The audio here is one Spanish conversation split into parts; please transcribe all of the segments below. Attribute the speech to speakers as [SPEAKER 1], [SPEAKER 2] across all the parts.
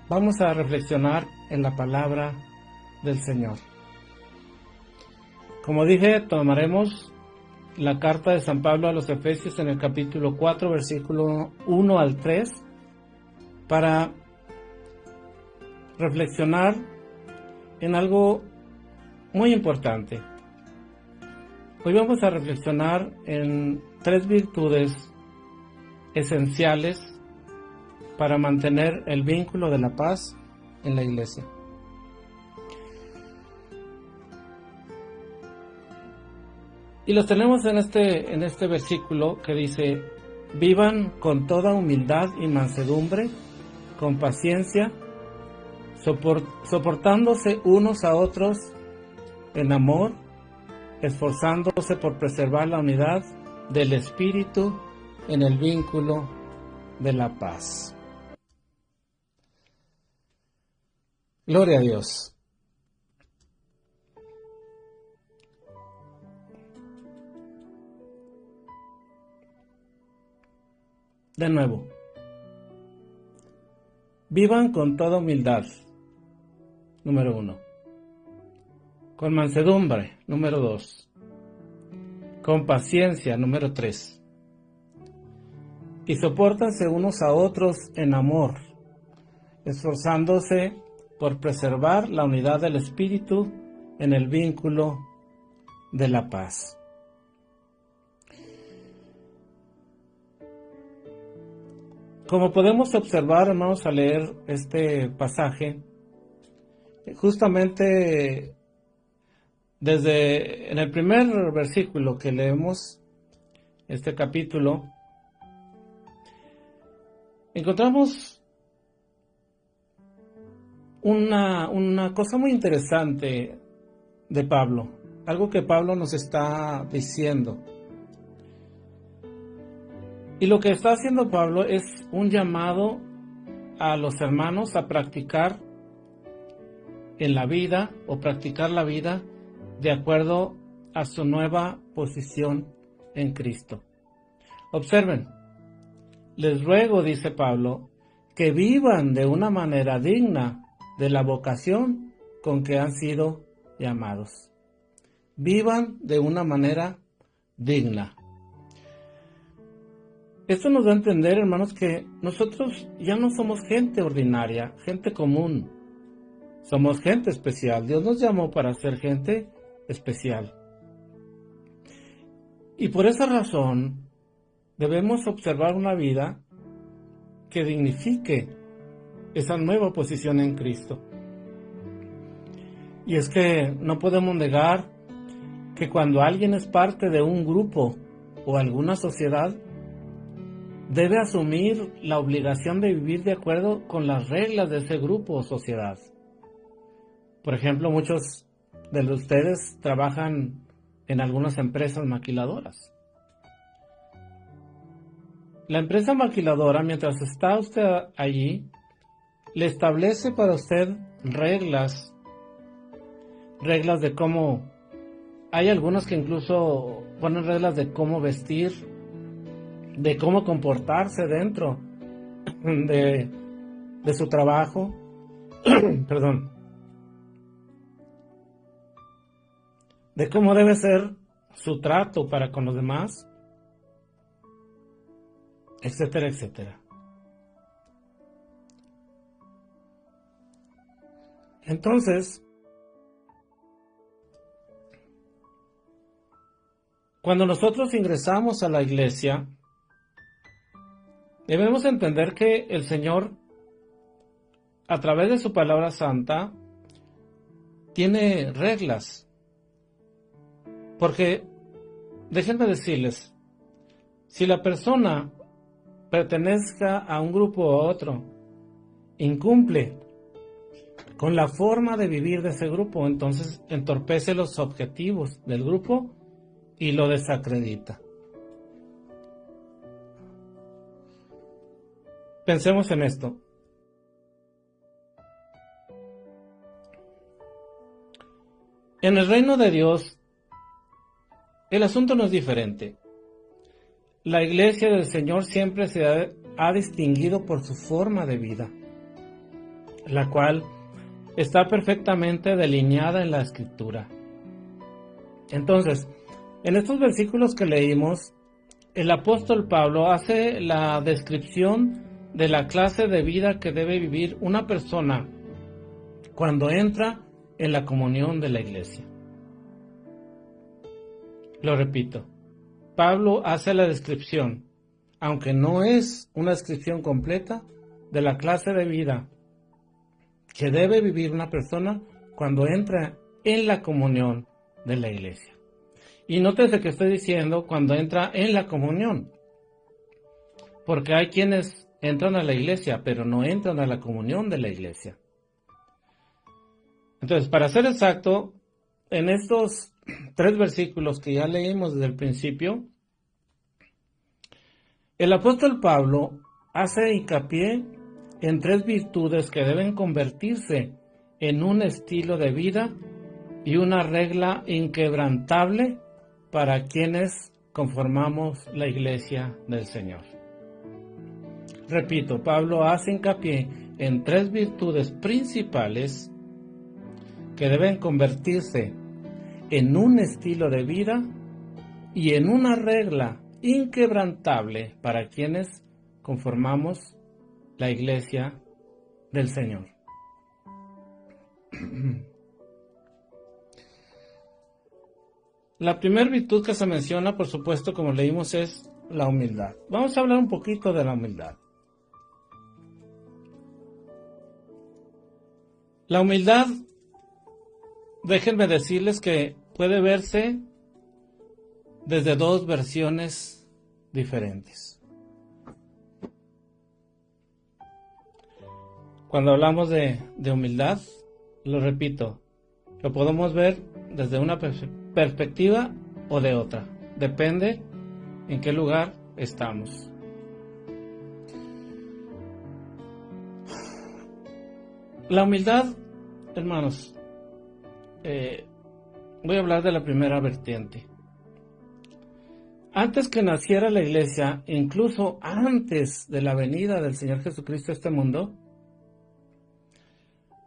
[SPEAKER 1] Vamos a reflexionar en la palabra del Señor. Como dije, tomaremos la carta de San Pablo a los Efesios en el capítulo 4, versículo 1 al 3, para reflexionar en algo muy importante. Hoy vamos a reflexionar en 3 virtudes esenciales para mantener el vínculo de la paz en la iglesia. Y los tenemos en este versículo que dice: vivan con toda humildad y mansedumbre, con paciencia, soportándose unos a otros en amor, esforzándose por preservar la unidad del Espíritu en el vínculo de la paz. Gloria a Dios. De nuevo, vivan con toda humildad, número 1. Con mansedumbre, número 2. Con paciencia, número 3. Y sopórtanse unos a otros en amor, esforzándose por preservar la unidad del Espíritu en el vínculo de la paz. Como podemos observar, hermanos, al leer este pasaje, justamente desde en el primer versículo que leemos este capítulo, encontramos una cosa muy interesante de Pablo, algo que Pablo nos está diciendo. Y lo que está haciendo Pablo es un llamado a los hermanos a practicar en la vida o practicar la vida de acuerdo a su nueva posición en Cristo. Observen, les ruego, dice Pablo, que vivan de una manera digna de la vocación con que han sido llamados. Vivan de una manera digna. Esto nos da a entender, hermanos, que nosotros ya no somos gente ordinaria, gente común. Somos gente especial. Dios nos llamó para ser gente especial. Y por esa razón debemos observar una vida que dignifique esa nueva posición en Cristo. Y es que no podemos negar que cuando alguien es parte de un grupo o alguna sociedad, debe asumir la obligación de vivir de acuerdo con las reglas de ese grupo o sociedad. Por ejemplo, muchos de ustedes trabajan en algunas empresas maquiladoras. La empresa maquiladora, mientras está usted allí, le establece para usted reglas de cómo, hay algunos que incluso ponen reglas de cómo vestir, de cómo comportarse dentro de su trabajo, perdón, de cómo debe ser su trato para con los demás, etcétera, etcétera. Entonces, cuando nosotros ingresamos a la iglesia, debemos entender que el Señor, a través de su palabra santa, tiene reglas. Porque, déjenme decirles, si la persona pertenezca a un grupo u otro, incumple con la forma de vivir de ese grupo, entonces entorpece los objetivos del grupo y lo desacredita. Pensemos en esto. En el reino de Dios, el asunto no es diferente. La iglesia del Señor siempre se ha distinguido por su forma de vida. la cual está perfectamente delineada en la Escritura. Entonces, en estos versículos que leímos, el apóstol Pablo hace la descripción de la clase de vida que debe vivir una persona cuando entra en la comunión de la iglesia. Lo repito, Pablo hace la descripción, aunque no es una descripción completa, de la clase de vida que debe vivir una persona cuando entra en la comunión de la iglesia. Y nótese que estoy diciendo cuando entra en la comunión, porque hay quienes entran a la iglesia, pero no entran a la comunión de la iglesia. Entonces, para ser exacto, en estos 3 versículos que ya leímos desde el principio, el apóstol Pablo hace hincapié en 3 virtudes que deben convertirse en un estilo de vida y una regla inquebrantable para quienes conformamos la iglesia del Señor. Repito, Pablo hace hincapié en 3 virtudes principales que deben convertirse en un estilo de vida y en una regla inquebrantable para quienes conformamos la iglesia del Señor. La primera virtud que se menciona, por supuesto, como leímos, es la humildad. Vamos a hablar un poquito de la humildad. La humildad, déjenme decirles que puede verse desde 2 versiones diferentes. Cuando hablamos de humildad, lo repito, lo podemos ver desde una perspectiva o de otra. Depende en qué lugar estamos. La humildad, hermanos, voy a hablar de la primera vertiente. Antes que naciera la iglesia, incluso antes de la venida del Señor Jesucristo a este mundo,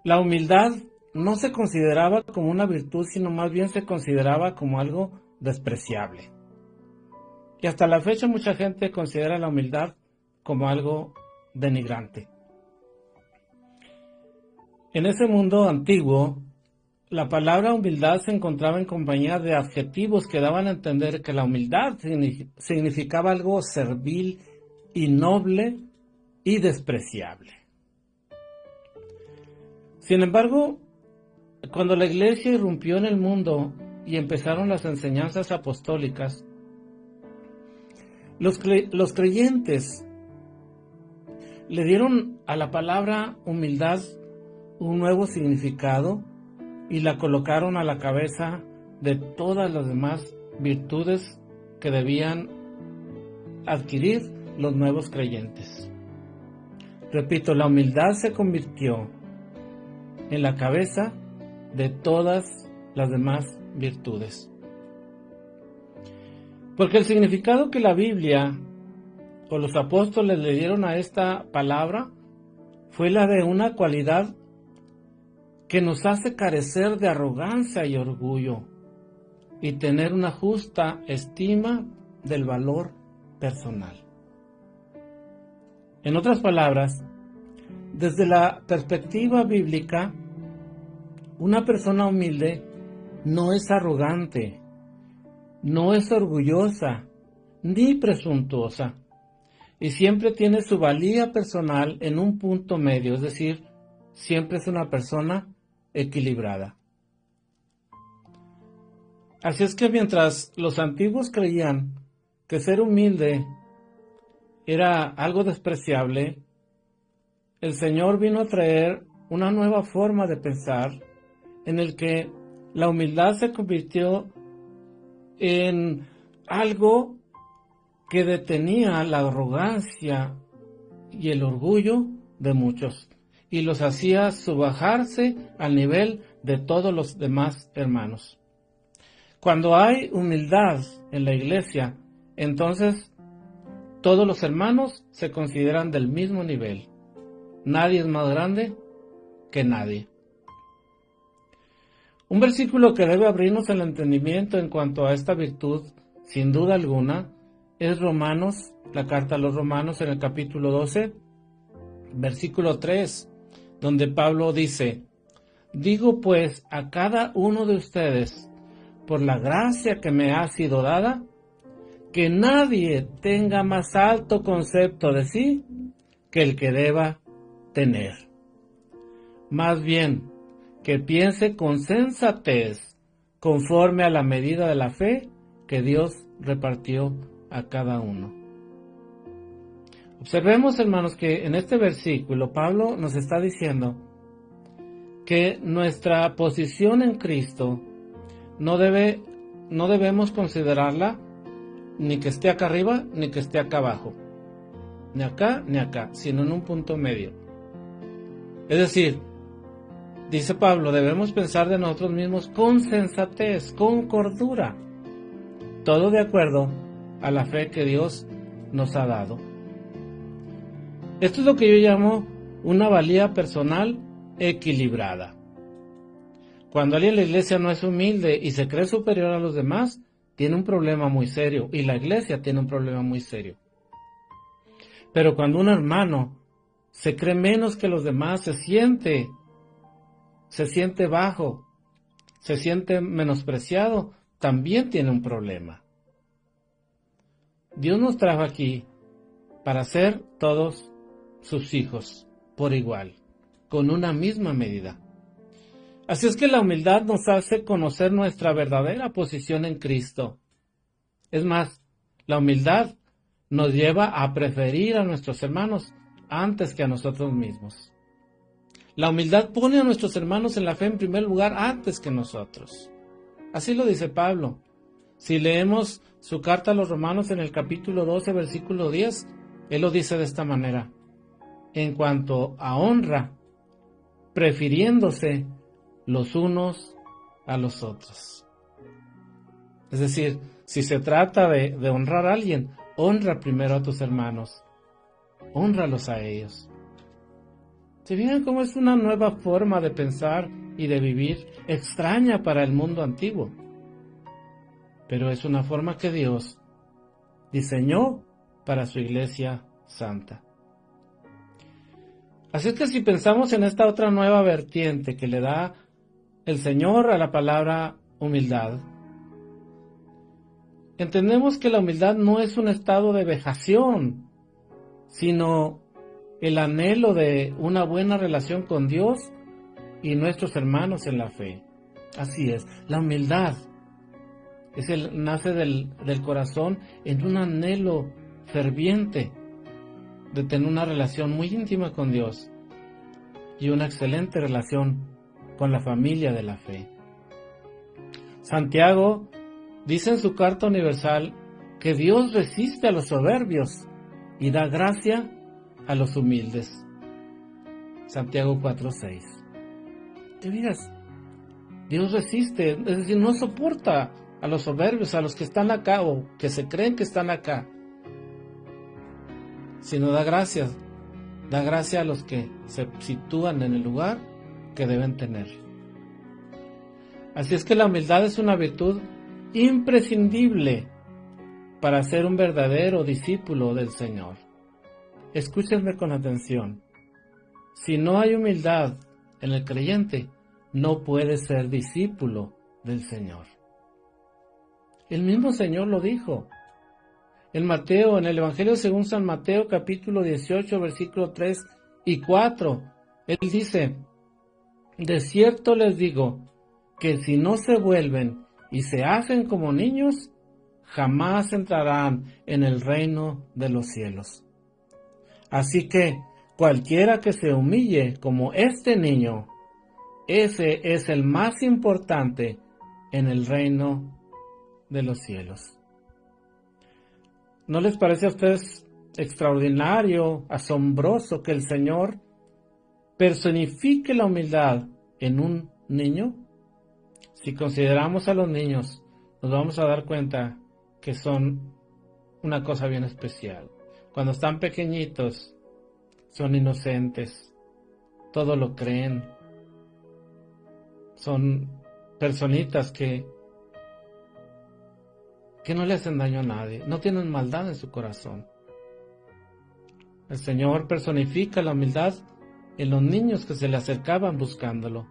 [SPEAKER 1] la humildad no se consideraba como una virtud, sino más bien se consideraba como algo despreciable. Y hasta la fecha mucha gente considera la humildad como algo denigrante. En ese mundo antiguo, la palabra humildad se encontraba en compañía de adjetivos que daban a entender que la humildad significaba algo servil y noble y despreciable. Sin embargo, cuando la iglesia irrumpió en el mundo y empezaron las enseñanzas apostólicas, los creyentes le dieron a la palabra humildad un nuevo significado y la colocaron a la cabeza de todas las demás virtudes que debían adquirir los nuevos creyentes. Repito, la humildad se convirtió en la cabeza de todas las demás virtudes. Porque el significado que la Biblia o los apóstoles le dieron a esta palabra fue la de una cualidad que nos hace carecer de arrogancia y orgullo y tener una justa estima del valor personal. En otras palabras, desde la perspectiva bíblica, una persona humilde no es arrogante, no es orgullosa, ni presuntuosa, y siempre tiene su valía personal en un punto medio, es decir, siempre es una persona equilibrada. Así es que mientras los antiguos creían que ser humilde era algo despreciable, el Señor vino a traer una nueva forma de pensar en el que la humildad se convirtió en algo que detenía la arrogancia y el orgullo de muchos y los hacía subajarse al nivel de todos los demás hermanos. Cuando hay humildad en la iglesia, entonces todos los hermanos se consideran del mismo nivel. Nadie es más grande que nadie. Un versículo que debe abrirnos el entendimiento en cuanto a esta virtud, sin duda alguna, es Romanos, la carta a los Romanos en el capítulo 12, versículo 3, donde Pablo dice: digo pues a cada uno de ustedes, por la gracia que me ha sido dada, que nadie tenga más alto concepto de sí que el que deba tener. Más bien, que piense con sensatez, conforme a la medida de la fe que Dios repartió a cada uno. Observemos, hermanos, que en este versículo Pablo nos está diciendo que nuestra posición en Cristo no debemos considerarla ni que esté acá arriba ni que esté acá abajo, ni acá, sino en un punto medio. Es decir, dice Pablo, debemos pensar de nosotros mismos con sensatez, con cordura, todo de acuerdo a la fe que Dios nos ha dado. Esto es lo que yo llamo una valía personal equilibrada. Cuando alguien en la iglesia no es humilde y se cree superior a los demás, tiene un problema muy serio, y la iglesia tiene un problema muy serio. Pero cuando un hermano se cree menos que los demás, se siente bajo, se siente menospreciado, también tiene un problema. Dios nos trajo aquí para ser todos sus hijos por igual, con una misma medida. Así es que la humildad nos hace conocer nuestra verdadera posición en Cristo. Es más, la humildad nos lleva a preferir a nuestros hermanos antes que a nosotros mismos. La humildad pone a nuestros hermanos en la fe en primer lugar antes que nosotros. Así lo dice Pablo. Si leemos su carta a los Romanos en el capítulo 12, versículo 10, él lo dice de esta manera: en cuanto a honra, prefiriéndose los unos a los otros. Es decir, si se trata de honrar a alguien, honra primero a tus hermanos, hónralos a ellos. ¿Se fijan cómo es una nueva forma de pensar y de vivir, extraña para el mundo antiguo? Pero es una forma que Dios diseñó para su iglesia santa. Así es que si pensamos en esta otra nueva vertiente que le da el Señor a la palabra humildad, entendemos que la humildad no es un estado de vejación, sino el anhelo de una buena relación con Dios y nuestros hermanos en la fe. Así es, la humildad nace del corazón en un anhelo ferviente de tener una relación muy íntima con Dios y una excelente relación con la familia de la fe. Santiago dice en su carta universal que Dios resiste a los soberbios y da gracia a los humildes. Santiago 4:6. ¿Te miras? Dios resiste, es decir, no soporta a los soberbios, a los que están acá o que se creen que están acá, sino da gracia a los que se sitúan en el lugar que deben tener. Así es que la humildad es una virtud imprescindible para ser un verdadero discípulo del Señor. Escúchenme con atención. Si no hay humildad en el creyente, no puede ser discípulo del Señor. El mismo Señor lo dijo. En Mateo, en el Evangelio según San Mateo, capítulo 18, versículo 3 y 4, Él dice: de cierto les digo, que si no se vuelven y se hacen como niños, jamás entrarán en el reino de los cielos. Así que cualquiera que se humille como este niño, ese es el más importante en el reino de los cielos. ¿No les parece a ustedes extraordinario, asombroso que el Señor personifique la humildad en un niño? Si consideramos a los niños, nos vamos a dar cuenta que son una cosa bien especial. Cuando están pequeñitos, son inocentes, todo lo creen, son personitas que no le hacen daño a nadie, no tienen maldad en su corazón. El Señor personifica la humildad en los niños que se le acercaban buscándolo.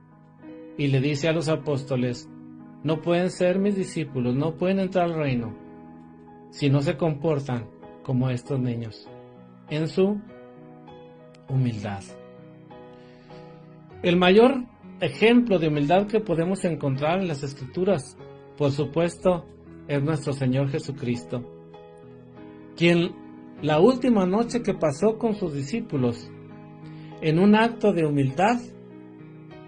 [SPEAKER 1] Y le dice a los apóstoles, no pueden ser mis discípulos, no pueden entrar al reino, si no se comportan como estos niños, en su humildad. El mayor ejemplo de humildad que podemos encontrar en las Escrituras, por supuesto, es nuestro Señor Jesucristo, quien la última noche que pasó con sus discípulos, en un acto de humildad,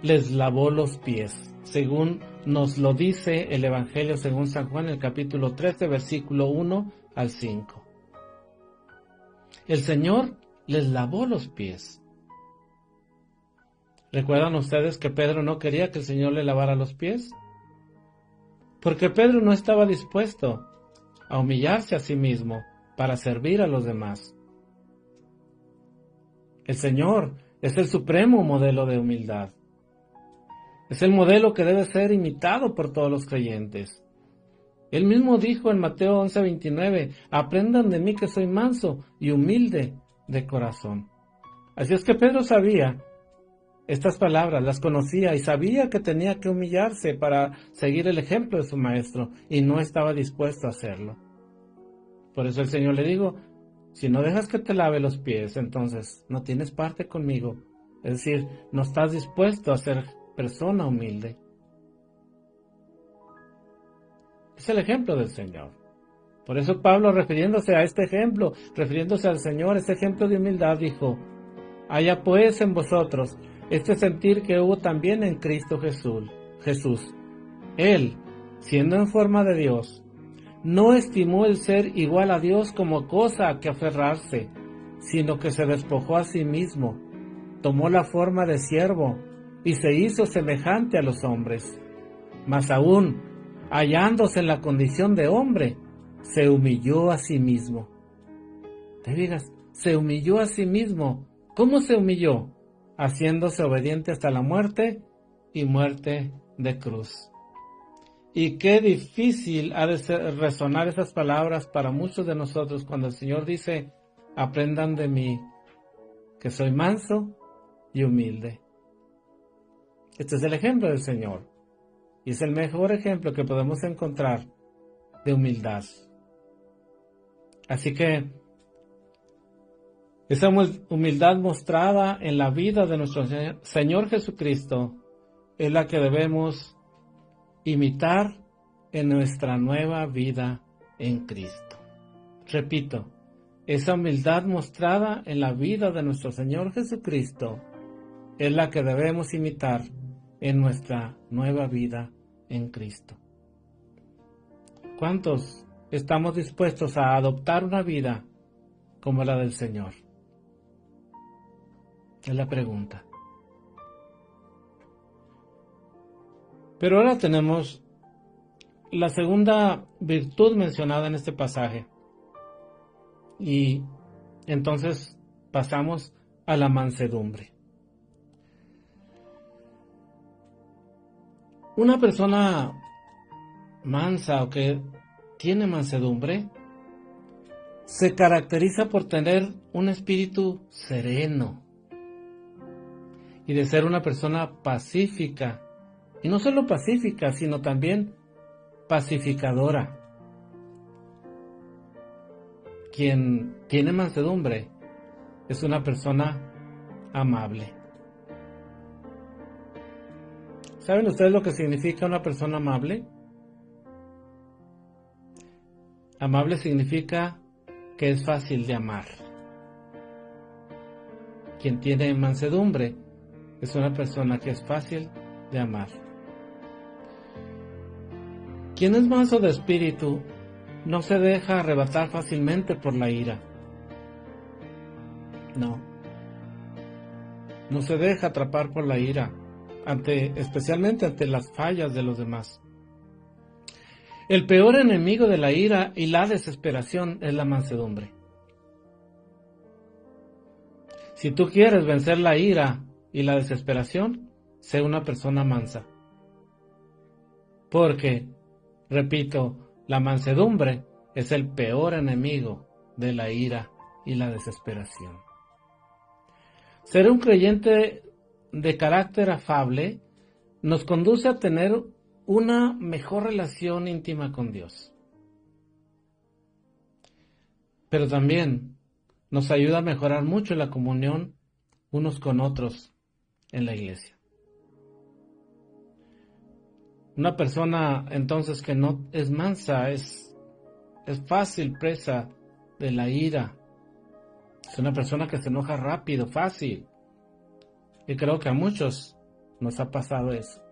[SPEAKER 1] les lavó los pies, según nos lo dice el Evangelio según San Juan, el capítulo 13, versículo 1 al 5. El Señor les lavó los pies. ¿Recuerdan ustedes que Pedro no quería que el Señor le lavara los pies? Porque Pedro no estaba dispuesto a humillarse a sí mismo para servir a los demás. El Señor es el supremo modelo de humildad. Es el modelo que debe ser imitado por todos los creyentes. Él mismo dijo en Mateo 11:29, aprendan de mí que soy manso y humilde de corazón. Así es que Pedro sabía estas palabras, las conocía y sabía que tenía que humillarse para seguir el ejemplo de su maestro y no estaba dispuesto a hacerlo. Por eso el Señor le dijo, si no dejas que te lave los pies, entonces no tienes parte conmigo. Es decir, no estás dispuesto a ser persona humilde. Es el ejemplo del Señor. Por eso Pablo, refiriéndose a este ejemplo, refiriéndose al Señor, este ejemplo de humildad, dijo, haya pues en vosotros este sentir que hubo también en Cristo Jesús. Él, siendo en forma de Dios, no estimó el ser igual a Dios como cosa a que aferrarse, sino que se despojó a sí mismo, tomó la forma de siervo y se hizo semejante a los hombres. Mas aún, hallándose en la condición de hombre, se humilló a sí mismo. ¿Te digas? Se humilló a sí mismo. ¿Cómo se humilló? Haciéndose obediente hasta la muerte y muerte de cruz. Y qué difícil ha de resonar esas palabras para muchos de nosotros cuando el Señor dice, aprendan de mí, que soy manso y humilde. Este es el ejemplo del Señor. Y es el mejor ejemplo que podemos encontrar de humildad. Así que esa humildad mostrada en la vida de nuestro Señor Jesucristo es la que debemos imitar en nuestra nueva vida en Cristo. Repito, esa humildad mostrada en la vida de nuestro Señor Jesucristo es la que debemos imitar en nuestra nueva vida en Cristo. ¿Cuántos estamos dispuestos a adoptar una vida como la del Señor? Es la pregunta. Pero ahora tenemos la segunda virtud mencionada en este pasaje. Y entonces pasamos a la mansedumbre. Una persona mansa o que tiene mansedumbre se caracteriza por tener un espíritu sereno y de ser una persona pacífica. Y no solo pacífica, sino también pacificadora. Quien tiene mansedumbre es una persona amable. ¿Saben ustedes lo que significa una persona amable? Amable significa que es fácil de amar. Quien tiene mansedumbre es una persona que es fácil de amar. Quien es manso de espíritu no se deja arrebatar fácilmente por la ira. No se deja atrapar por la ira, especialmente ante las fallas de los demás. El peor enemigo de la ira y la desesperación es la mansedumbre. Si tú quieres vencer la ira y la desesperación, sé una persona mansa. Porque, repito, la mansedumbre es el peor enemigo de la ira y la desesperación. Ser un creyente de carácter afable nos conduce a tener una mejor relación íntima con Dios. Pero también nos ayuda a mejorar mucho la comunión unos con otros en la iglesia. Una persona entonces que no es mansa es fácil presa de la ira. Es una persona que se enoja rápido, fácil. Y creo que a muchos nos ha pasado eso.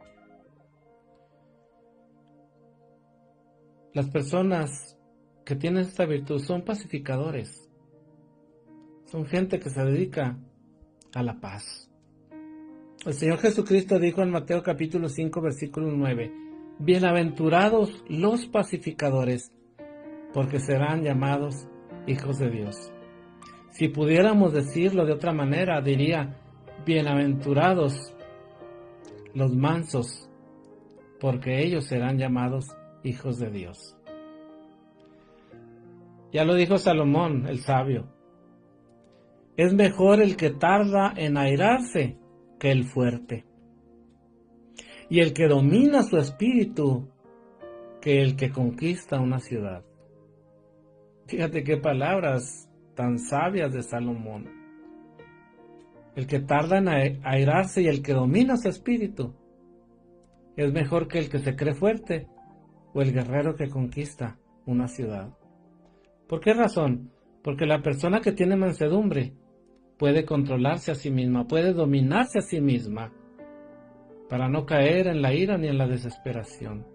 [SPEAKER 1] Las personas que tienen esta virtud son pacificadores. Son gente que se dedica a la paz. El Señor Jesucristo dijo en Mateo capítulo 5, versículo 9, bienaventurados los pacificadores, porque serán llamados hijos de Dios. Si pudiéramos decirlo de otra manera, diría, bienaventurados los mansos, porque ellos serán llamados hijos de Dios. Ya lo dijo Salomón, el sabio. Es mejor el que tarda en airarse que el fuerte, y el que domina su espíritu que el que conquista una ciudad. Fíjate qué palabras tan sabias de Salomón. El que tarda en airarse y el que domina su espíritu es mejor que el que se cree fuerte o el guerrero que conquista una ciudad. ¿Por qué razón? Porque la persona que tiene mansedumbre puede controlarse a sí misma, puede dominarse a sí misma para no caer en la ira ni en la desesperación.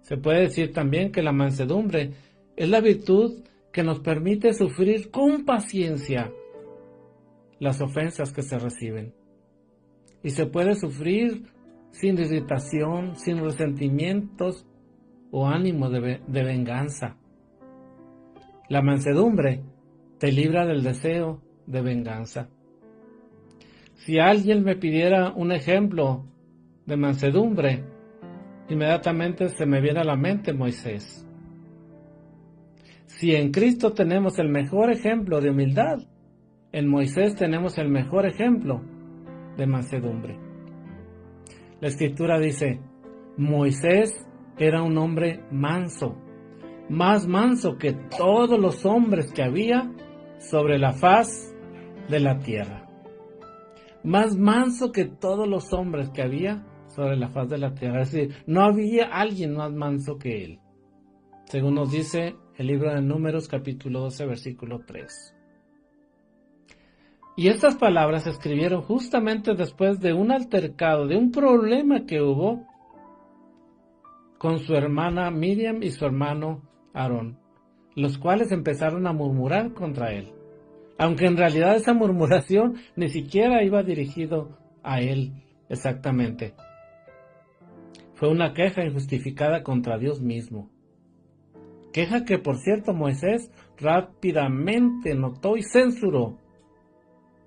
[SPEAKER 1] Se puede decir también que la mansedumbre es la virtud que nos permite sufrir con paciencia las ofensas que se reciben. Y se puede sufrir sin irritación, sin resentimientos o ánimo de venganza. La mansedumbre te libra del deseo de venganza. Si alguien me pidiera un ejemplo de mansedumbre, inmediatamente se me viene a la mente Moisés. Si en Cristo tenemos el mejor ejemplo de humildad, en Moisés tenemos el mejor ejemplo de mansedumbre. La Escritura dice, Moisés era un hombre manso, más manso que todos los hombres que había sobre la faz de la tierra. Más manso que todos los hombres que había sobre la faz de la tierra. Es decir, no había alguien más manso que él. Según nos dice el libro de Números, capítulo 12, versículo 3. Y estas palabras se escribieron justamente después de un altercado, de un problema que hubo con su hermana Miriam y su hermano Aarón, los cuales empezaron a murmurar contra él. Aunque en realidad esa murmuración ni siquiera iba dirigido a él exactamente. Fue una queja injustificada contra Dios mismo. Queja que, por cierto, Moisés rápidamente notó y censuró,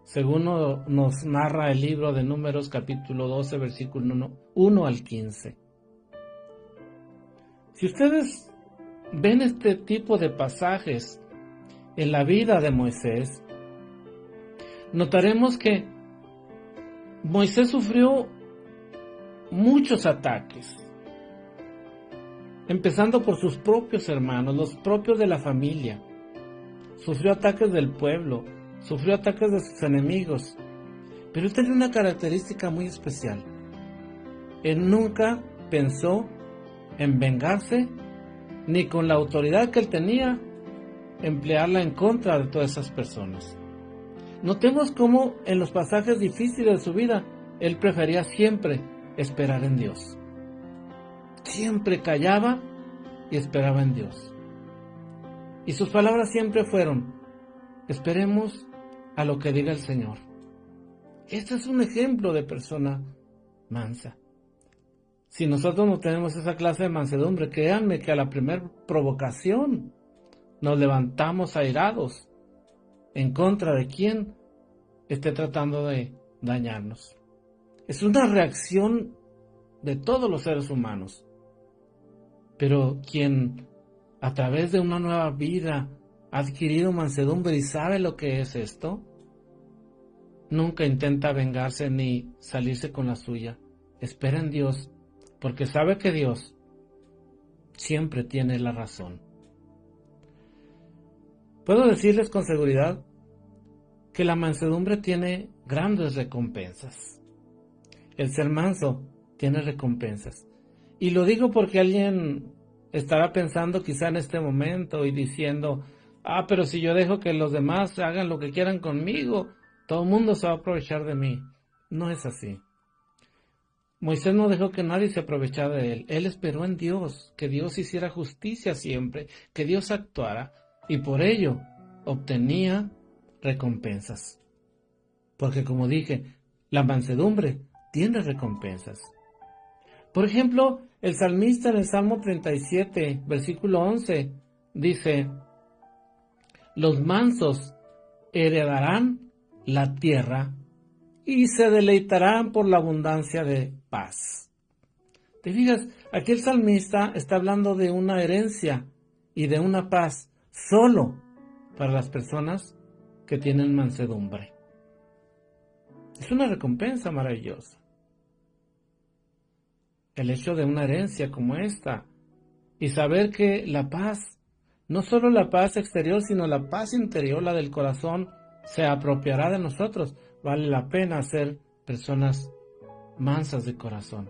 [SPEAKER 1] según nos narra el libro de Números capítulo 12, versículo 1 al 15. Si ustedes ven este tipo de pasajes en la vida de Moisés, notaremos que Moisés sufrió muchos ataques, empezando por sus propios hermanos, los propios de la familia. Sufrió ataques del pueblo, sufrió ataques de sus enemigos, pero él tenía una característica muy especial. Él nunca pensó en vengarse, ni con la autoridad que él tenía, emplearla en contra de todas esas personas. Notemos cómo en los pasajes difíciles de su vida, él prefería siempre esperar en Dios. Siempre callaba y esperaba en Dios. Y sus palabras siempre fueron, esperemos a lo que diga el Señor. Este es un ejemplo de persona mansa. Si nosotros no tenemos esa clase de mansedumbre, créanme que a la primera provocación nos levantamos airados en contra de quien esté tratando de dañarnos. Es una reacción de todos los seres humanos. Pero quien a través de una nueva vida ha adquirido mansedumbre y sabe lo que es esto, nunca intenta vengarse ni salirse con la suya. Espera en Dios, porque sabe que Dios siempre tiene la razón. Puedo decirles con seguridad que la mansedumbre tiene grandes recompensas. El ser manso tiene recompensas. Y lo digo porque alguien estará pensando quizá en este momento y diciendo, pero si yo dejo que los demás hagan lo que quieran conmigo, todo el mundo se va a aprovechar de mí. No es así. Moisés no dejó que nadie se aprovechara de él. Él esperó en Dios, que Dios hiciera justicia siempre, que Dios actuara, y por ello obtenía recompensas. Porque como dije, la mansedumbre tiene recompensas. Por ejemplo, el salmista en el Salmo 37, versículo 11, dice, los mansos heredarán la tierra y se deleitarán por la abundancia de paz. Te fijas, aquí el salmista está hablando de una herencia y de una paz solo para las personas que tienen mansedumbre. Es una recompensa maravillosa. El hecho de una herencia como esta y saber que la paz, no solo la paz exterior, sino la paz interior, la del corazón, se apropiará de nosotros. Vale la pena ser personas mansas de corazón.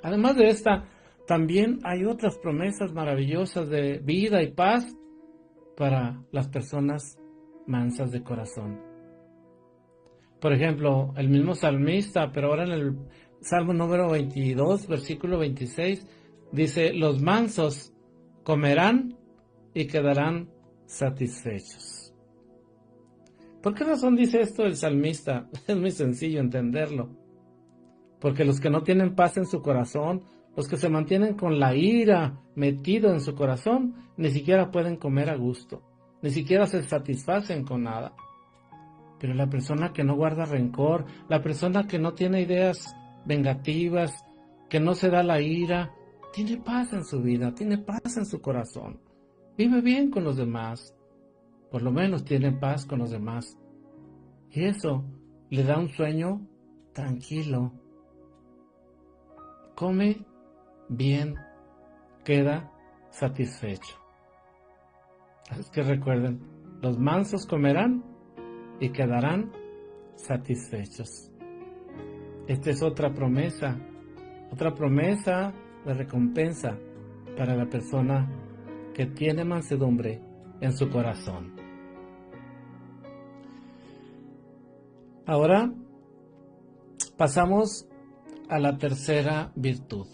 [SPEAKER 1] Además de esta, también hay otras promesas maravillosas de vida y paz para las personas mansas de corazón. Por ejemplo, el mismo salmista, pero ahora en el Salmo número 22, versículo 26, dice, los mansos comerán y quedarán satisfechos. ¿Por qué razón dice esto el salmista? Es muy sencillo entenderlo. Porque los que no tienen paz en su corazón, los que se mantienen con la ira metido en su corazón, ni siquiera pueden comer a gusto, ni siquiera se satisfacen con nada. Pero la persona que no guarda rencor, la persona que no tiene ideas vengativas, que no se da la ira, tiene paz en su vida, tiene paz en su corazón. Vive bien con los demás, por lo menos tiene paz con los demás. Y eso le da un sueño tranquilo. Come bien, queda satisfecho. Es que recuerden, los mansos comerán y quedarán satisfechos. Esta es otra promesa de recompensa para la persona que tiene mansedumbre en su corazón. Ahora pasamos a la tercera virtud.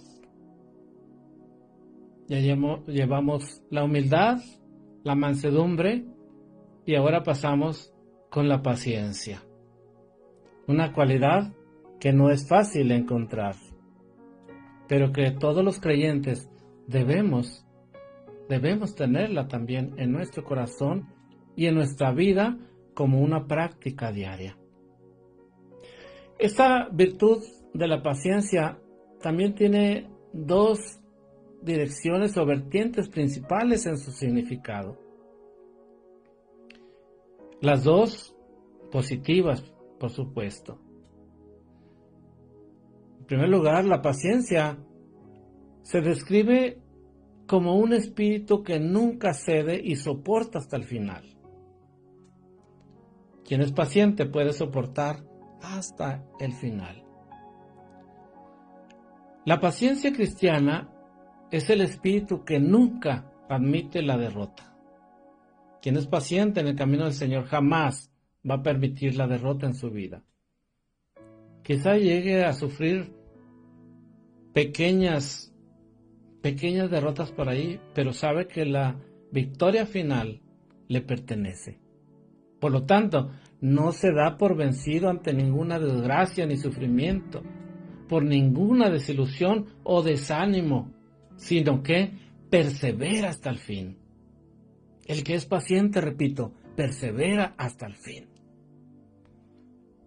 [SPEAKER 1] Ya llevamos la humildad, la mansedumbre y ahora pasamos con la paciencia. Una cualidad que no es fácil encontrar, pero que todos los creyentes debemos tenerla también en nuestro corazón y en nuestra vida como una práctica diaria. Esta virtud de la paciencia también tiene dos direcciones o vertientes principales en su significado. Las dos positivas, por supuesto. En primer lugar, la paciencia se describe como un espíritu que nunca cede y soporta hasta el final. Quien es paciente puede soportar hasta el final. La paciencia cristiana es el espíritu que nunca admite la derrota. Quien es paciente en el camino del Señor jamás va a permitir la derrota en su vida. Quizá llegue a sufrir pequeñas derrotas por ahí, pero sabe que la victoria final le pertenece. Por lo tanto, no se da por vencido ante ninguna desgracia ni sufrimiento, por ninguna desilusión o desánimo, sino que persevera hasta el fin. El que es paciente, repito, persevera hasta el fin.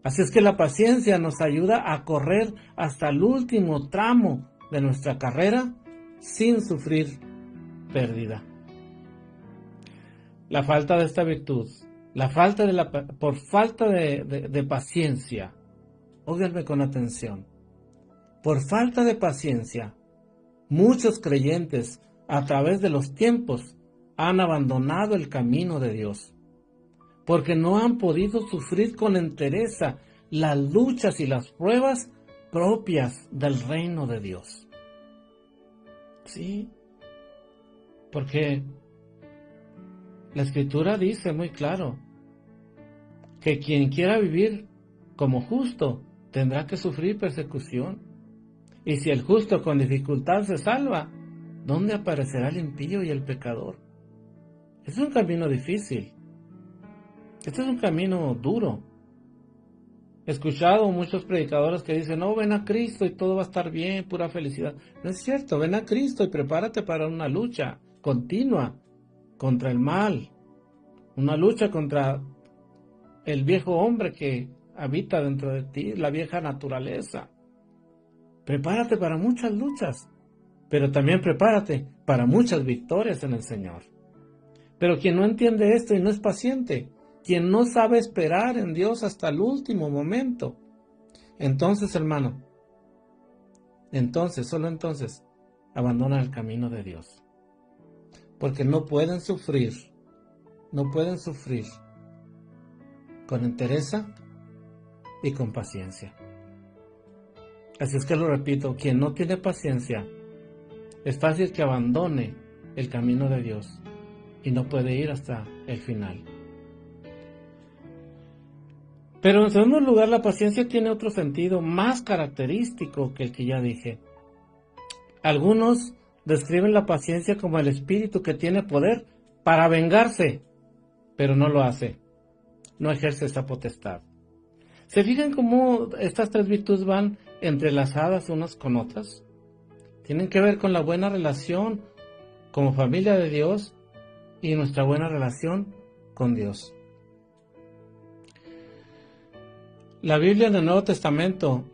[SPEAKER 1] Así es que la paciencia nos ayuda a correr hasta el último tramo de nuestra carrera sin sufrir pérdida. La falta de esta virtud, por falta de paciencia, óiganme con atención, por falta de paciencia, muchos creyentes a través de los tiempos han abandonado el camino de Dios, porque no han podido sufrir con entereza las luchas y las pruebas propias del reino de Dios. Sí, porque la Escritura dice muy claro que quien quiera vivir como justo tendrá que sufrir persecución. Y si el justo con dificultad se salva, ¿dónde aparecerá el impío y el pecador? Es un camino difícil. Este es un camino duro. He escuchado muchos predicadores que dicen, no, ven a Cristo y todo va a estar bien, pura felicidad. No es cierto, ven a Cristo y prepárate para una lucha continua contra el mal. Una lucha contra el viejo hombre que habita dentro de ti, la vieja naturaleza. Prepárate para muchas luchas, pero también prepárate para muchas victorias en el Señor. Pero quien no entiende esto y no es paciente, quien no sabe esperar en Dios hasta el último momento, entonces, hermano, solo entonces, abandona el camino de Dios. Porque no pueden sufrir con entereza y con paciencia. Así es que lo repito, quien no tiene paciencia, es fácil que abandone el camino de Dios y no puede ir hasta el final. Pero en segundo lugar, la paciencia tiene otro sentido más característico que el que ya dije. Algunos describen la paciencia como el espíritu que tiene poder para vengarse, pero no lo hace, no ejerce esa potestad. ¿Se fijan cómo estas tres virtudes van entrelazadas unas con otras? Tienen que ver con la buena relación como familia de Dios y nuestra buena relación con Dios. La Biblia en el Nuevo Testamento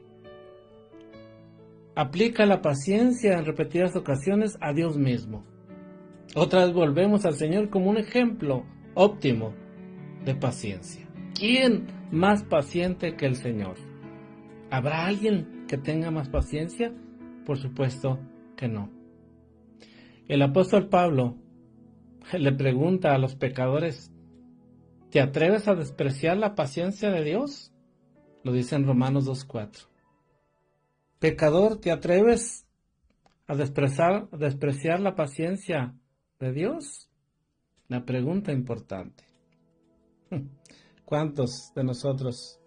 [SPEAKER 1] aplica la paciencia en repetidas ocasiones a Dios mismo. Otra vez volvemos al Señor como un ejemplo óptimo de paciencia. ¿Quién más paciente que el Señor? ¿Habrá alguien que tenga más paciencia? Por supuesto que no. El apóstol Pablo le pregunta a los pecadores, ¿te atreves a despreciar la paciencia de Dios? Lo dice en Romanos 2:4. Pecador, ¿te atreves a despreciar la paciencia de Dios? La pregunta importante. ¿Cuántos de nosotros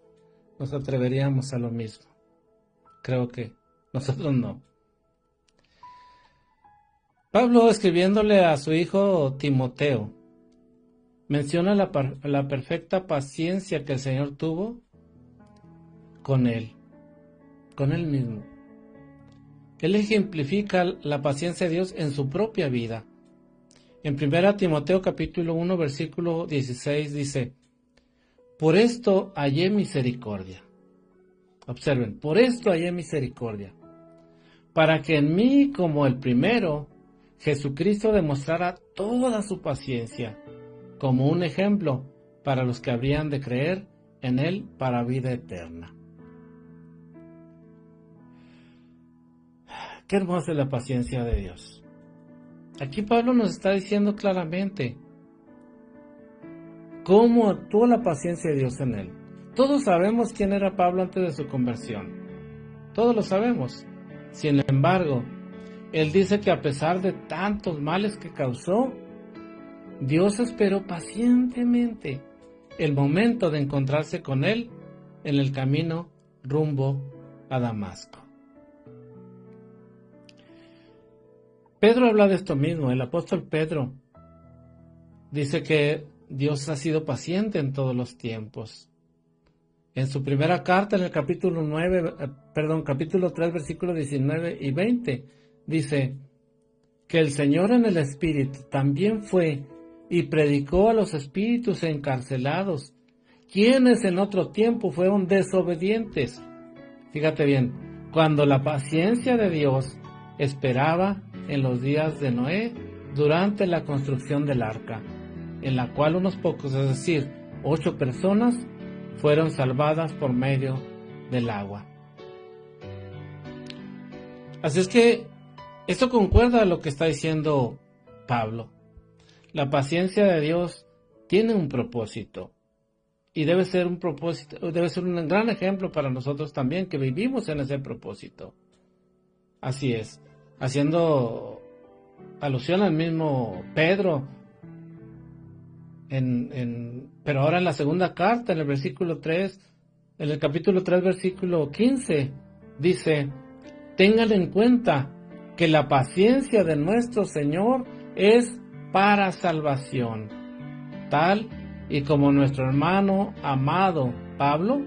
[SPEAKER 1] nos atreveríamos a lo mismo? Creo que nosotros no. Pablo, escribiéndole a su hijo Timoteo, menciona la perfecta paciencia que el Señor tuvo con él mismo. Él ejemplifica la paciencia de Dios en su propia vida. En 1 Timoteo capítulo 1 versículo 16 dice, por esto hallé misericordia. Observen, por esto hallé misericordia, para que en mí como el primero, Jesucristo demostrara toda su paciencia, como un ejemplo para los que habrían de creer en Él para vida eterna. Qué hermosa es la paciencia de Dios. Aquí Pablo nos está diciendo claramente cómo actuó la paciencia de Dios en él. Todos sabemos quién era Pablo antes de su conversión. Todos lo sabemos. Sin embargo, él dice que a pesar de tantos males que causó, Dios esperó pacientemente el momento de encontrarse con él en el camino rumbo a Damasco. Pedro habla de esto mismo. El apóstol Pedro dice que Dios ha sido paciente en todos los tiempos. En su primera carta, en el capítulo 3, versículos 19 y 20, dice que el Señor en el Espíritu también fue y predicó a los espíritus encarcelados quienes en otro tiempo fueron desobedientes. Fíjate bien, cuando la paciencia de Dios esperaba en los días de Noé durante la construcción del arca, en la cual unos pocos, es decir, 8 personas, fueron salvadas por medio del agua. Así es que esto concuerda a lo que está diciendo Pablo. La paciencia de Dios tiene un propósito y debe ser un propósito, debe ser un gran ejemplo para nosotros también que vivimos en ese propósito. Así es, haciendo alusión al mismo Pedro, pero ahora en la segunda carta, en el versículo 3, en el capítulo 3, versículo 15, dice: tengan en cuenta que la paciencia de nuestro Señor es para salvación, tal y como nuestro hermano amado Pablo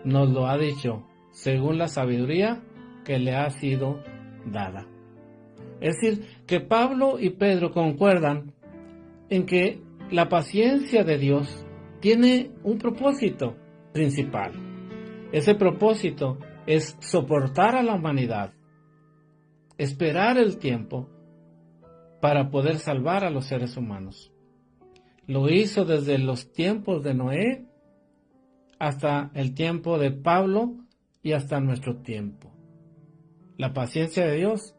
[SPEAKER 1] nos lo ha dicho, según la sabiduría que le ha sido dada. Es decir, que Pablo y Pedro concuerdan en que la paciencia de Dios tiene un propósito principal. Ese propósito es soportar a la humanidad, esperar el tiempo para poder salvar a los seres humanos. Lo hizo desde los tiempos de Noé hasta el tiempo de Pablo y hasta nuestro tiempo. La paciencia de Dios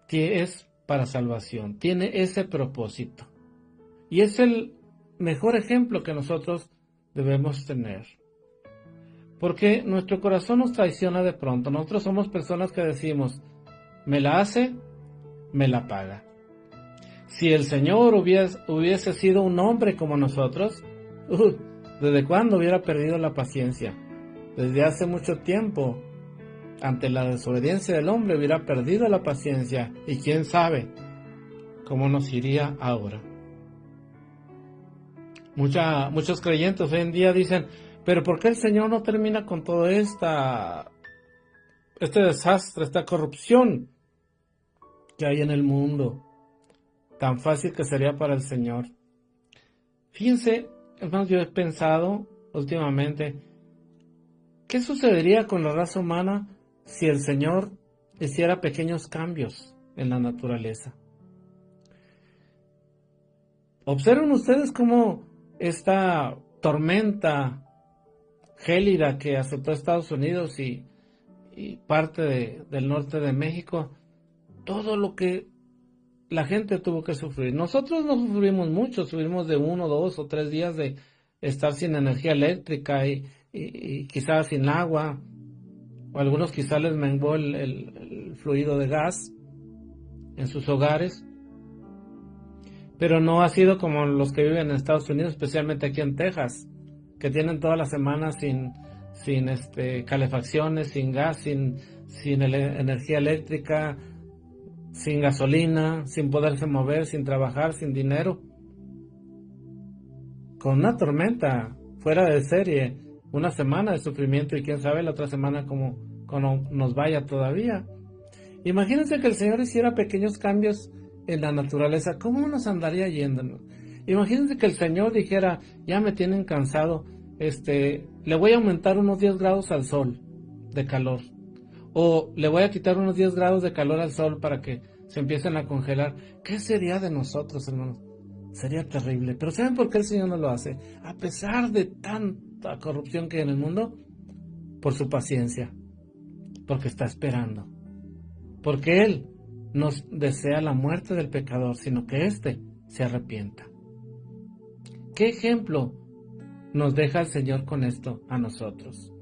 [SPEAKER 1] es para salvación, tiene ese propósito. Y es el mejor ejemplo que nosotros debemos tener. Porque nuestro corazón nos traiciona de pronto. Nosotros somos personas que decimos: me la hace, me la paga. Si el Señor hubiese sido un hombre como nosotros, ¿desde cuándo hubiera perdido la paciencia? Desde hace mucho tiempo, ante la desobediencia del hombre, hubiera perdido la paciencia. Y quién sabe cómo nos iría ahora. Muchos creyentes hoy en día dicen: pero ¿por qué el Señor no termina con todo este desastre, esta corrupción que hay en el mundo? Tan fácil que sería para el Señor. Fíjense, hermanos, yo he pensado últimamente, ¿qué sucedería con la raza humana si el Señor hiciera pequeños cambios en la naturaleza? Observen ustedes cómo esta tormenta gélida que azotó Estados Unidos y parte del norte de México, todo lo que la gente tuvo que sufrir. Nosotros no sufrimos mucho, sufrimos de 1, 2 o 3 días de estar sin energía eléctrica y quizás sin agua, o algunos quizás les menguó el fluido de gas en sus hogares, pero no ha sido como los que viven en Estados Unidos, especialmente aquí en Texas, que tienen toda la semana sin calefacciones, sin gas, sin energía eléctrica, sin gasolina, sin poderse mover, sin trabajar, sin dinero. Con una tormenta fuera de serie, una semana de sufrimiento y quién sabe la otra semana cómo nos vaya todavía. Imagínense que el Señor hiciera pequeños cambios en la naturaleza, ¿cómo nos andaría yendo? Imagínense que el Señor dijera: ya me tienen cansado, le voy a aumentar unos 10 grados al sol de calor, o le voy a quitar unos 10 grados de calor al sol para que se empiecen a congelar. ¿Qué sería de nosotros, hermanos? Sería terrible. Pero ¿saben por qué el Señor no lo hace? A pesar de tanta corrupción que hay en el mundo, por su paciencia, porque está esperando, porque Él no desea la muerte del pecador, sino que éste se arrepienta. ¿Qué ejemplo nos deja el Señor con esto a nosotros?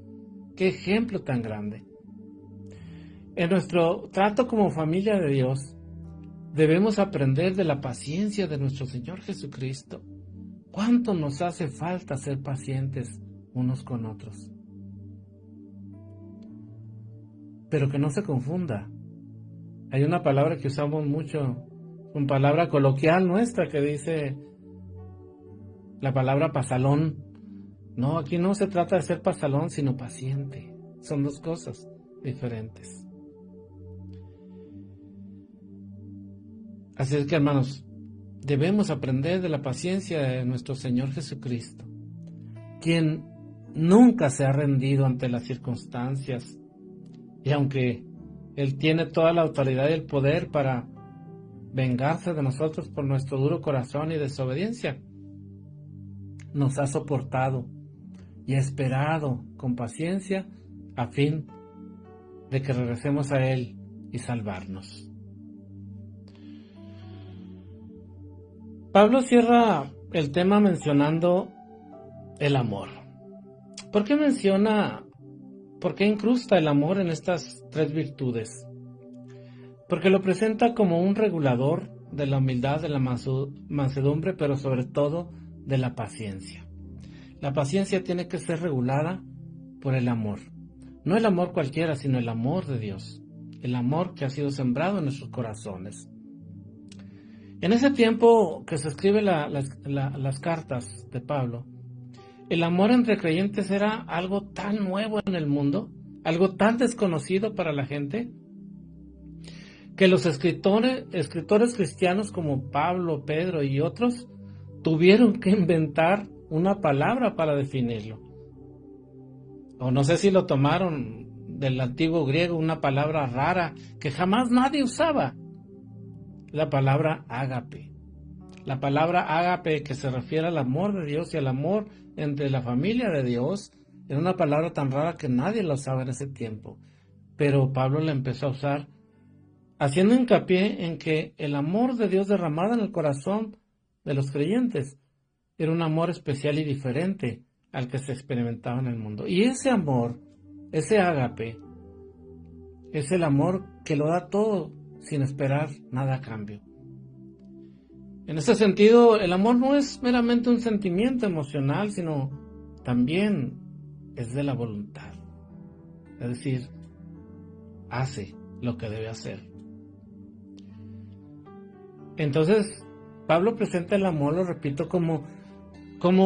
[SPEAKER 1] ¿Qué ejemplo tan grande? En nuestro trato como familia de Dios, debemos aprender de la paciencia de nuestro Señor Jesucristo. ¿Cuánto nos hace falta ser pacientes unos con otros? Pero que no se confunda. Hay una palabra que usamos mucho, una palabra coloquial nuestra que dice la palabra pasalón. No, aquí no se trata de ser pasalón, sino paciente. Son dos cosas diferentes. Así es que, hermanos, debemos aprender de la paciencia de nuestro Señor Jesucristo. quien nunca se ha rendido ante las circunstancias. Y aunque Él tiene toda la autoridad y el poder para vengarse de nosotros por nuestro duro corazón y desobediencia, nos ha soportado y ha esperado con paciencia a fin de que regresemos a Él y salvarnos. Pablo cierra el tema mencionando el amor. ¿Por qué incrusta el amor en estas tres virtudes? Porque lo presenta como un regulador de la humildad, de la mansedumbre, pero sobre todo de la paciencia. La paciencia tiene que ser regulada por el amor. No el amor cualquiera, sino el amor de Dios. El amor que ha sido sembrado en nuestros corazones. En ese tiempo que se escriben las cartas de Pablo, el amor entre creyentes era algo tan nuevo en el mundo, algo tan desconocido para la gente, que los escritores cristianos como Pablo, Pedro y otros tuvieron que inventar una palabra para definirlo. O no sé si lo tomaron del antiguo griego, una palabra rara que jamás nadie usaba. La palabra ágape. La palabra ágape, que se refiere al amor de Dios y al amor entre la familia de Dios, era una palabra tan rara que nadie la usaba en ese tiempo. Pero Pablo la empezó a usar, haciendo hincapié en que el amor de Dios derramado en el corazón de los creyentes era un amor especial y diferente al que se experimentaba en el mundo. Y ese amor, ese ágape, es el amor que lo da todo sin esperar nada a cambio. En ese sentido, el amor no es meramente un sentimiento emocional, sino también es de la voluntad. Es decir, hace lo que debe hacer. Entonces, Pablo presenta el amor, lo repito, como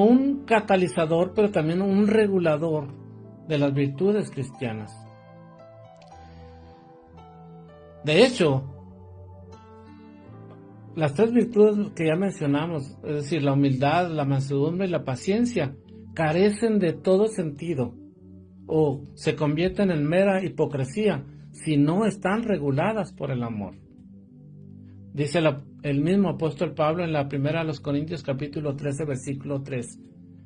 [SPEAKER 1] un catalizador, pero también un regulador de las virtudes cristianas. De hecho, las tres virtudes que ya mencionamos, es decir, la humildad, la mansedumbre y la paciencia, carecen de todo sentido o se convierten en mera hipocresía si no están reguladas por el amor. Dice el mismo apóstol Pablo en la primera a los Corintios capítulo 13 versículo 3: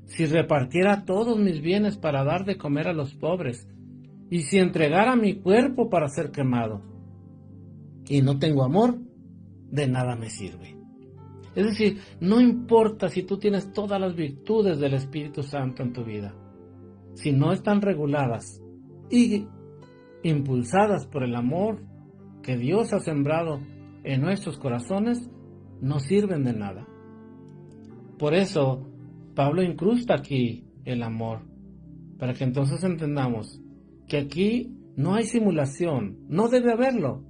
[SPEAKER 1] si repartiera todos mis bienes para dar de comer a los pobres, y si entregara mi cuerpo para ser quemado, y no tengo amor, de nada me sirve. Es decir, no importa si tú tienes todas las virtudes del Espíritu Santo en tu vida, si no están reguladas y impulsadas por el amor que Dios ha sembrado en nuestros corazones, no sirven de nada. Por eso, Pablo incrusta aquí el amor, para que entonces entendamos que aquí no hay simulación, no debe haberlo,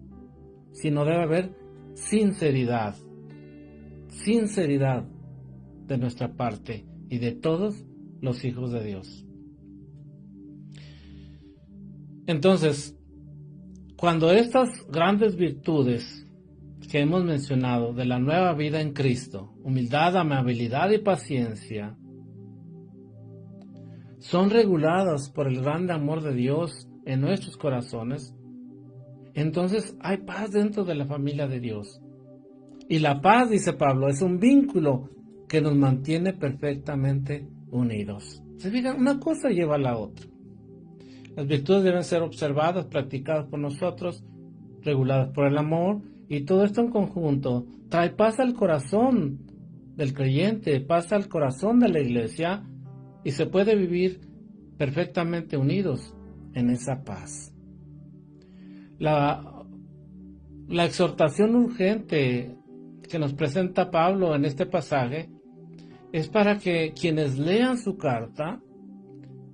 [SPEAKER 1] sino debe haber sinceridad de nuestra parte y de todos los hijos de Dios. Entonces, cuando estas grandes virtudes que hemos mencionado de la nueva vida en Cristo, humildad, amabilidad y paciencia, son reguladas por el grande amor de Dios en nuestros corazones, entonces hay paz dentro de la familia de Dios. Y la paz, dice Pablo, es un vínculo que nos mantiene perfectamente unidos. Se fijan, una cosa lleva a la otra. Las virtudes deben ser observadas, practicadas por nosotros, reguladas por el amor, y todo esto en conjunto trae paz al corazón del creyente, paz al corazón de la iglesia, y se puede vivir perfectamente unidos en esa paz. La exhortación urgente que nos presenta Pablo en este pasaje es para que quienes lean su carta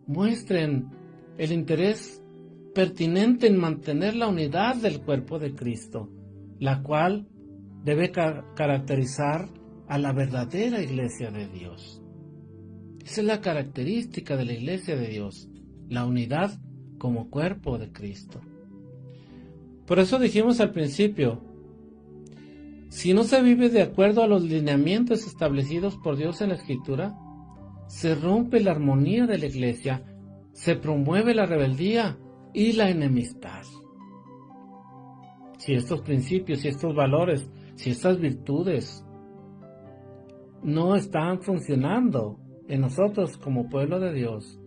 [SPEAKER 1] muestren el interés pertinente en mantener la unidad del cuerpo de Cristo, la cual debe caracterizar a la verdadera iglesia de Dios. Esa es la característica de la iglesia de Dios, la unidad como cuerpo de Cristo. Por eso dijimos al principio, si no se vive de acuerdo a los lineamientos establecidos por Dios en la Escritura, se rompe la armonía de la iglesia, se promueve la rebeldía y la enemistad. Si estos principios, si estos valores, si estas virtudes no están funcionando en nosotros como pueblo de Dios,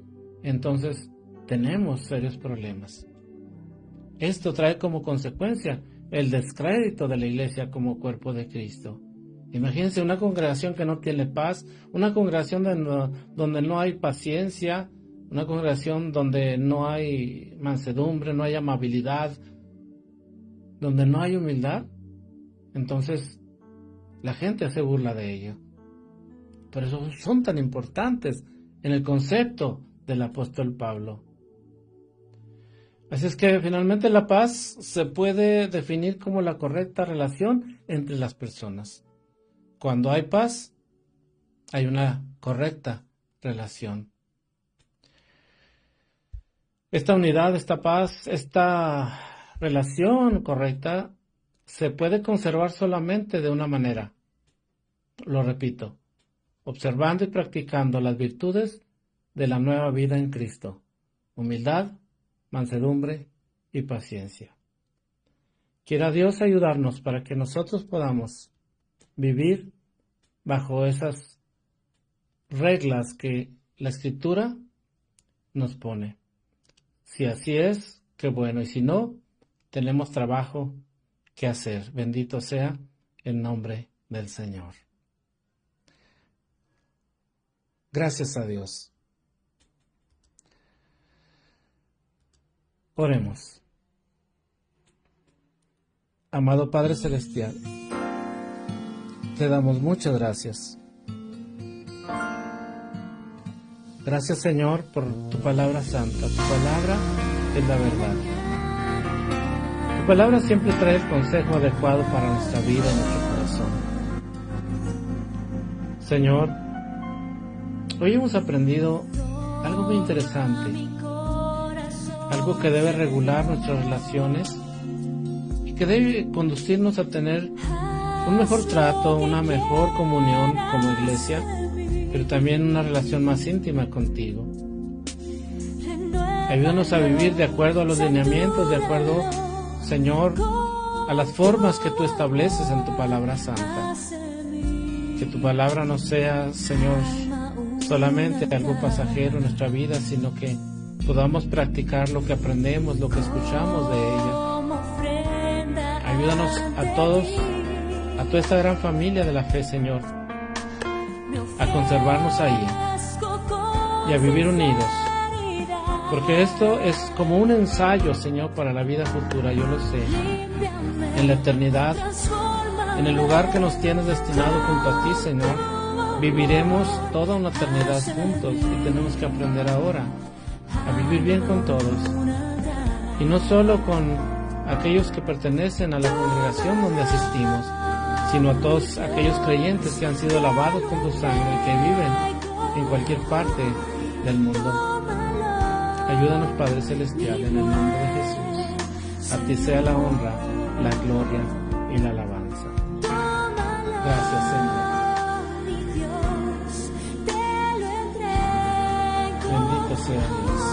[SPEAKER 1] entonces tenemos serios problemas. Esto trae como consecuencia el descrédito de la iglesia como cuerpo de Cristo. Imagínense una congregación que no tiene paz, una congregación donde no hay paciencia, una congregación donde no hay mansedumbre, no hay amabilidad, donde no hay humildad. Entonces la gente se burla de ello. Por eso son tan importantes en el concepto del apóstol Pablo. Así es que finalmente la paz se puede definir como la correcta relación entre las personas. Cuando hay paz, hay una correcta relación. Esta unidad, esta paz, esta relación correcta se puede conservar solamente de una manera. Lo repito, observando y practicando las virtudes de la nueva vida en Cristo: humildad, mansedumbre y paciencia. Quiera Dios ayudarnos para que nosotros podamos vivir bajo esas reglas que la Escritura nos pone. Si así es, qué bueno, y si no, tenemos trabajo que hacer. Bendito sea el nombre del Señor. Gracias a Dios. Oremos. Amado Padre Celestial, te damos muchas gracias. Gracias, Señor, por tu palabra santa. Tu palabra es la verdad. Tu palabra siempre trae el consejo adecuado para nuestra vida y nuestro corazón. Señor, hoy hemos aprendido algo muy interesante, algo que debe regular nuestras relaciones y que debe conducirnos a tener un mejor trato, una mejor comunión como iglesia, pero también una relación más íntima contigo. Ayúdanos a vivir de acuerdo a los lineamientos, de acuerdo, Señor, a las formas que tú estableces en tu palabra santa. Que tu palabra no sea, Señor, solamente algo pasajero en nuestra vida, sino que podamos practicar lo que aprendemos, lo que escuchamos de ella. Ayúdanos a todos, a toda esta gran familia de la fe, Señor, a conservarnos ahí y a vivir unidos, porque esto es como un ensayo, Señor, para la vida futura. Yo lo sé, en la eternidad, en el lugar que nos tienes destinado junto a ti, Señor, viviremos toda una eternidad juntos y tenemos que aprender ahora a vivir bien con todos, y no solo con aquellos que pertenecen a la congregación donde asistimos, sino a todos aquellos creyentes que han sido lavados con tu sangre y que viven en cualquier parte del mundo. Ayúdanos, Padre Celestial, en el nombre de Jesús. A ti sea la honra, la gloria y la alabanza. Gracias, Señor. Bendito sea Dios.